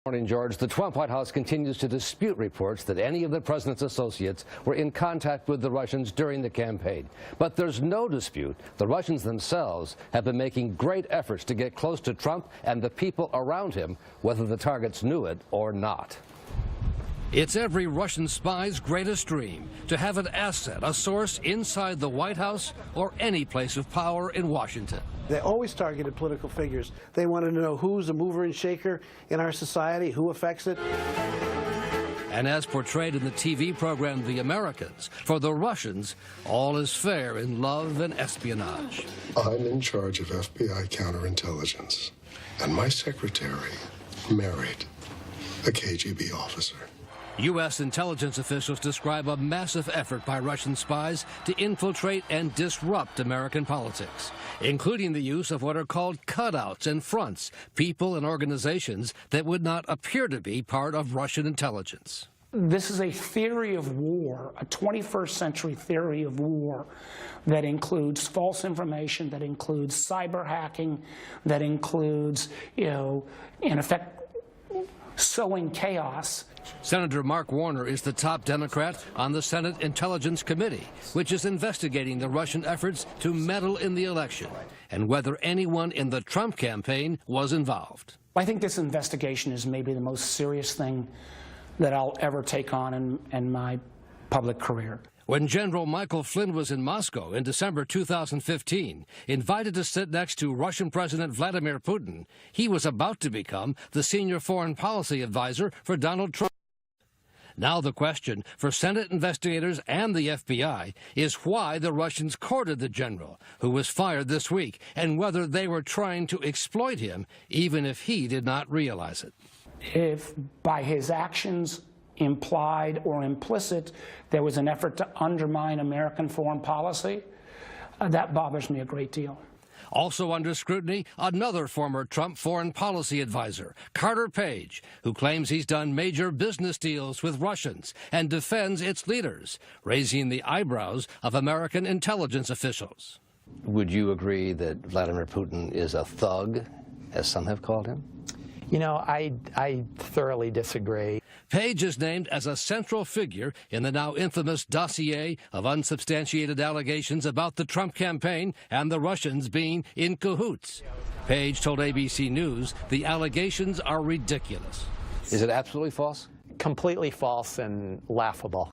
Morning, George. The Trump White House continues to dispute reports that any of the president's associates were in contact with the Russians during the campaign. But there's no dispute the Russians themselves have been making great efforts to get close to Trump and the people around him, whether the targets knew it or not. It's every Russian spy's greatest dream to have an asset, a source inside the White House or any place of power in Washington. They always targeted political figures. They wanted to know who's a mover and shaker in our society, who affects it. And as portrayed in the TV program The Americans, for the Russians, all is fair in love and espionage. I'm in charge of FBI counterintelligence, and my secretary married a KGB officer. U.S. intelligence officials describe a massive effort by Russian spies to infiltrate and disrupt American politics, including the use of what are called cutouts and fronts, people and organizations that would not appear to be part of Russian intelligence. This is a theory of war, a 21st century theory of war that includes false information, that includes cyber hacking, that includes, in effect, sowing chaos. Senator Mark Warner is the top Democrat on the Senate Intelligence Committee, which is investigating the Russian efforts to meddle in the election and whether anyone in the Trump campaign was involved. I think this investigation is maybe the most serious thing that I'll ever take on in my public career. When General Michael Flynn was in Moscow in December 2015, invited to sit next to Russian President Vladimir Putin, he was about to become the senior foreign policy advisor for Donald Trump. Now the question for Senate investigators and the FBI is why the Russians courted the general, who was fired this week, and whether they were trying to exploit him, even if he did not realize it. If by his actions, implied or implicit, there was an effort to undermine American foreign policy, that bothers me a great deal. Also under scrutiny, another former Trump foreign policy advisor, Carter Page, who claims he's done major business deals with Russians and defends its leaders, raising the eyebrows of American intelligence officials. Would you agree that Vladimir Putin is a thug, as some have called him? You know, I thoroughly disagree. Page is named as a central figure in the now infamous dossier of unsubstantiated allegations about the Trump campaign and the Russians being in cahoots. Page told ABC News the allegations are ridiculous. Is it absolutely false? Completely false and laughable.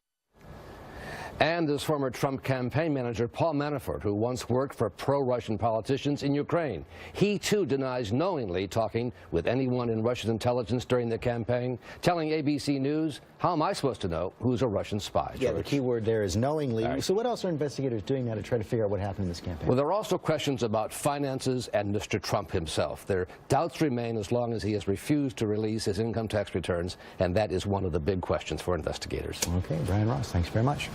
And this former Trump campaign manager, Paul Manafort, who once worked for pro-Russian politicians in Ukraine. He, too, denies knowingly talking with anyone in Russian intelligence during the campaign, telling ABC News, how am I supposed to know who's a Russian spy, George? Yeah, the key word there is knowingly. Right. So what else are investigators doing now to try to figure out what happened in this campaign? Well, there are also questions about finances and Mr. Trump himself. Their doubts remain as long as he has refused to release his income tax returns, and that is one of the big questions for investigators. Okay, Brian Ross, thanks very much.